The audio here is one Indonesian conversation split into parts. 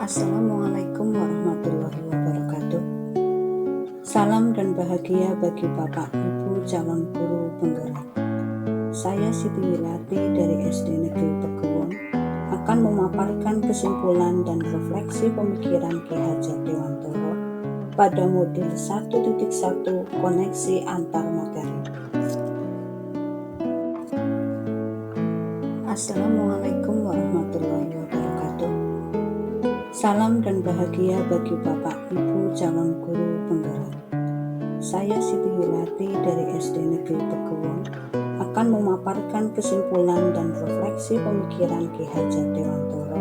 Assalamualaikum warahmatullahi wabarakatuh. Salam dan bahagia bagi Bapak Ibu calon guru penggerak. Saya Siti Wilati dari SD Negeri Pegewon akan memaparkan kesimpulan dan refleksi pemikiran Ki Hajar Dewantoro pada modul 1.1 koneksi antar materi. Assalamualaikum warahmatullahi wabarakatuh. Salam dan bahagia bagi Bapak Ibu calon guru penggerak. Saya Siti Wilati dari SD Negeri Pegewon akan memaparkan kesimpulan dan refleksi pemikiran Ki Hajar Dewantoro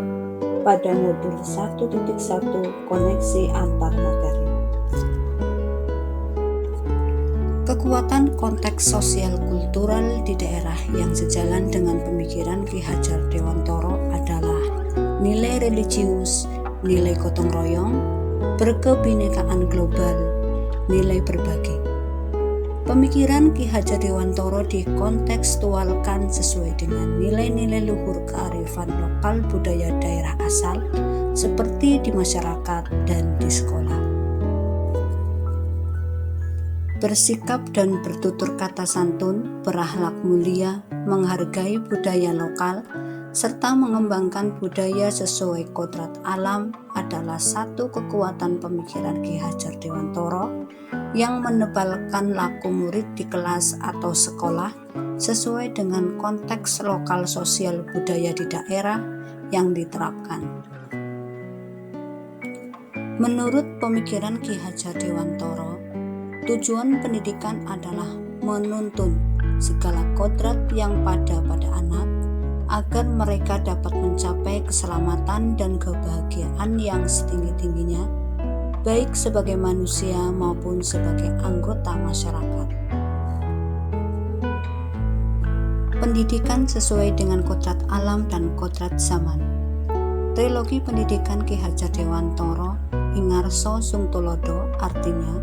pada modul 1.1 koneksi antar materi. Kekuatan konteks sosial kultural di daerah yang sejalan dengan pemikiran Ki Hajar Dewantoro adalah nilai religius, nilai gotong royong, berkebinekaan global, nilai berbagi. Pemikiran Ki Hajar Dewantoro dikontekstualkan sesuai dengan nilai-nilai luhur kearifan lokal budaya daerah asal seperti di masyarakat dan di sekolah. Bersikap dan bertutur kata santun, berakhlak mulia, menghargai budaya lokal, serta mengembangkan budaya sesuai kodrat alam adalah satu kekuatan pemikiran Ki Hajar Dewantoro yang menebalkan laku murid di kelas atau sekolah sesuai dengan konteks lokal sosial budaya di daerah yang diterapkan. Menurut pemikiran Ki Hajar Dewantoro, tujuan pendidikan adalah menuntun segala kodrat yang pada anak agar mereka dapat mencapai keselamatan dan kebahagiaan yang setinggi-tingginya, baik sebagai manusia maupun sebagai anggota masyarakat. Pendidikan sesuai dengan kodrat alam dan kodrat zaman. Trilogi pendidikan Ki Hajar Dewantoro, Ingarso Sung Tulodo, artinya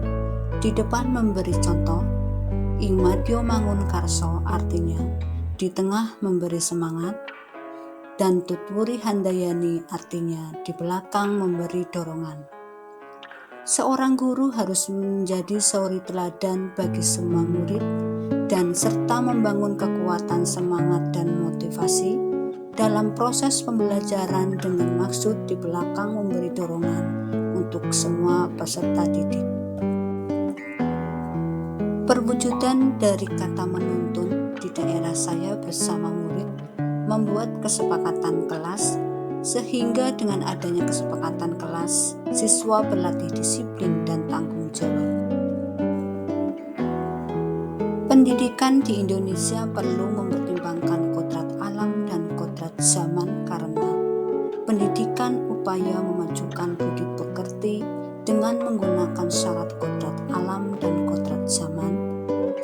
di depan memberi contoh, Ing Madya Mangun Karso, artinya di tengah memberi semangat, dan Tutwuri Handayani, artinya di belakang memberi dorongan. Seorang guru harus menjadi suri teladan bagi semua murid dan serta membangun kekuatan semangat dan motivasi dalam proses pembelajaran dengan maksud di belakang memberi dorongan untuk semua peserta didik. Perwujudan dari kata menuntun di daerah saya bersama murid membuat kesepakatan kelas, sehingga dengan adanya kesepakatan kelas, siswa berlatih disiplin dan tanggung jawab. Pendidikan di Indonesia perlu mempertimbangkan kodrat alam dan kodrat zaman karena pendidikan upaya memajukan budi pekerti dengan menggunakan syarat kodrat alam dan kodrat zaman,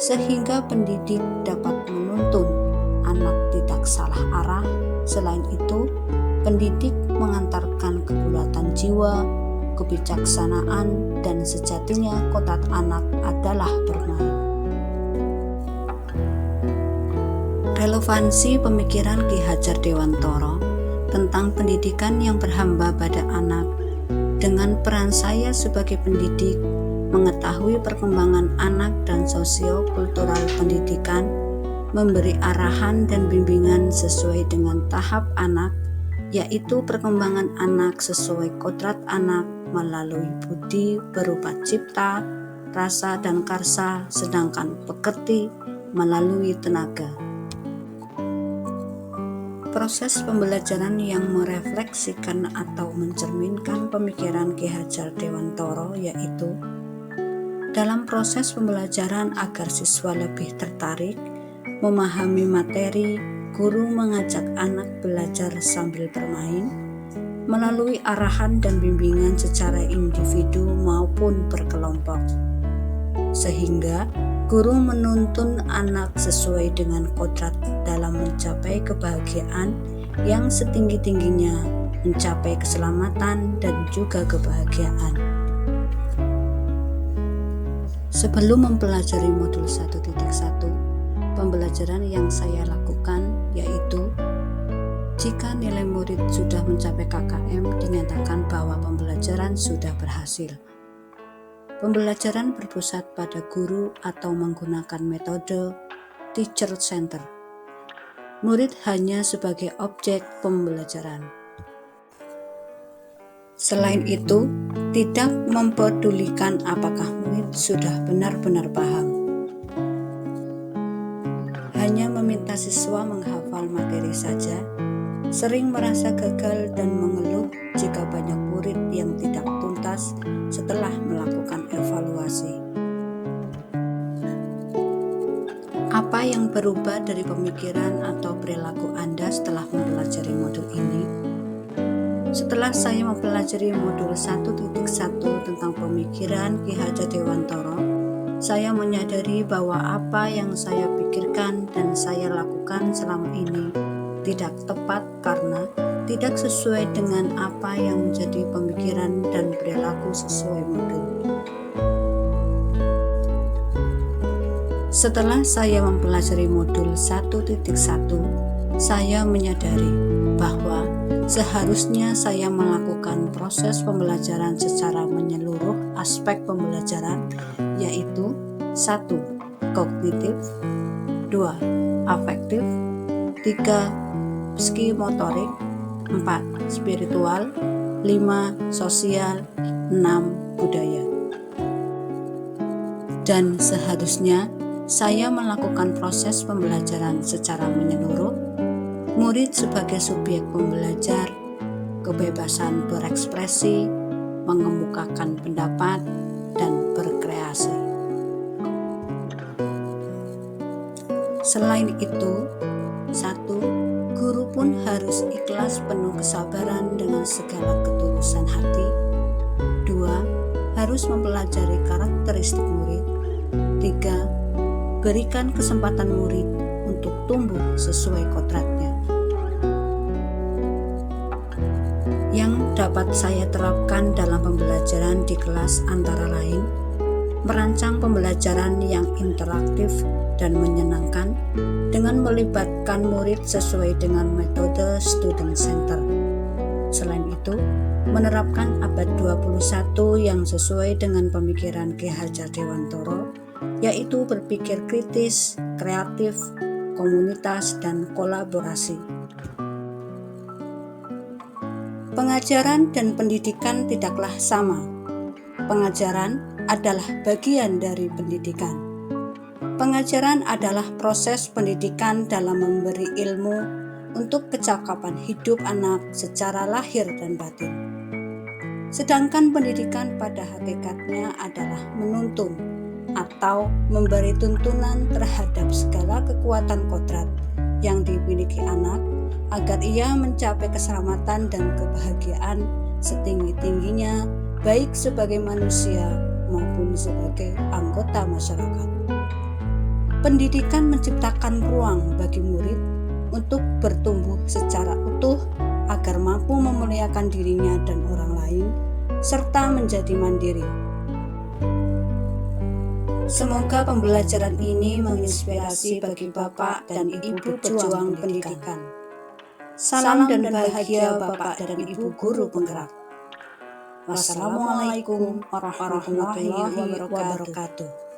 sehingga pendidik dapat menuntun anak tidak salah arah. Selain itu, pendidik mengantarkan kebulatan jiwa, kebijaksanaan, dan sejatinya kodrat anak adalah bermain. Relevansi pemikiran Ki Hajar Dewantoro tentang pendidikan yang berhamba pada anak dengan peran saya sebagai pendidik mengetahui perkembangan anak dan sosio-kultural pendidikan, memberi arahan dan bimbingan sesuai dengan tahap anak, yaitu perkembangan anak sesuai kodrat anak melalui budi berupa cipta, rasa, dan karsa, sedangkan pekerti melalui tenaga. Proses pembelajaran yang merefleksikan atau mencerminkan pemikiran Ki Hajar Dewantoro yaitu dalam proses pembelajaran agar siswa lebih tertarik memahami materi, guru mengajak anak belajar sambil bermain melalui arahan dan bimbingan secara individu maupun berkelompok, sehingga guru menuntun anak sesuai dengan kodrat dalam mencapai kebahagiaan yang setinggi-tingginya, mencapai keselamatan dan juga kebahagiaan. Sebelum mempelajari modul 1.1, pembelajaran yang saya lakukan yaitu Jika nilai murid sudah mencapai KKM, dinyatakan bahwa pembelajaran sudah berhasil. Pembelajaran berpusat pada guru atau menggunakan metode teacher center. Murid hanya sebagai objek pembelajaran. Selain itu, tidak mempedulikan apakah murid sudah benar-benar paham. Hanya meminta siswa menghafal materi saja, sering merasa gagal dan mengeluh jika banyak murid yang tidak tuntas setelah melakukan evaluasi. Apa yang berubah dari pemikiran atau perilaku Anda setelah mempelajari modul ini? Setelah saya mempelajari modul 1.1 tentang pemikiran Ki Hajar Dewantara, saya menyadari bahwa apa yang saya pikirkan dan saya lakukan selama ini tidak tepat karena tidak sesuai dengan apa yang menjadi pemikiran dan perilaku sesuai modul. Setelah saya mempelajari modul 1.1, saya menyadari bahwa seharusnya saya melakukan proses pembelajaran secara menyeluruh aspek pembelajaran, yaitu 1. Kognitif, 2. Afektif, 3. Psikomotorik, 4. Spiritual, 5. Sosial, 6. Budaya. Dan seharusnya saya melakukan proses pembelajaran secara menyeluruh, murid sebagai subjek pembelajar, kebebasan berekspresi, mengemukakan pendapat, dan berkreasi. Selain itu, 1. Guru pun harus ikhlas penuh kesabaran dengan segala ketulusan hati. 2. Harus mempelajari karakteristik murid. 3. Berikan kesempatan murid untuk tumbuh sesuai kodratnya. Yang dapat saya terapkan dalam pembelajaran di kelas antara lain, merancang pembelajaran yang interaktif dan menyenangkan dengan melibatkan murid sesuai dengan metode student center. Selain itu, menerapkan abad 21 yang sesuai dengan pemikiran Ki Hajar Dewantara, yaitu berpikir kritis, kreatif, komunitas, dan kolaborasi. Pengajaran dan pendidikan tidaklah sama. Pengajaran adalah bagian dari pendidikan. Pengajaran adalah proses pendidikan dalam memberi ilmu untuk kecakapan hidup anak secara lahir dan batin. Sedangkan pendidikan pada hakikatnya adalah menuntun atau memberi tuntunan terhadap segala kekuatan kodrat yang dimiliki anak agar ia mencapai keselamatan dan kebahagiaan setinggi-tingginya, baik sebagai manusia maupun sebagai anggota masyarakat. Pendidikan menciptakan ruang bagi murid untuk bertumbuh secara utuh agar mampu memuliakan dirinya dan orang lain, serta menjadi mandiri. Semoga pembelajaran ini menginspirasi bagi Bapak dan Ibu pejuang pendidikan. Salam dan bahagia Bapak dan Ibu guru penggerak. Wassalamualaikum warahmatullahi wabarakatuh.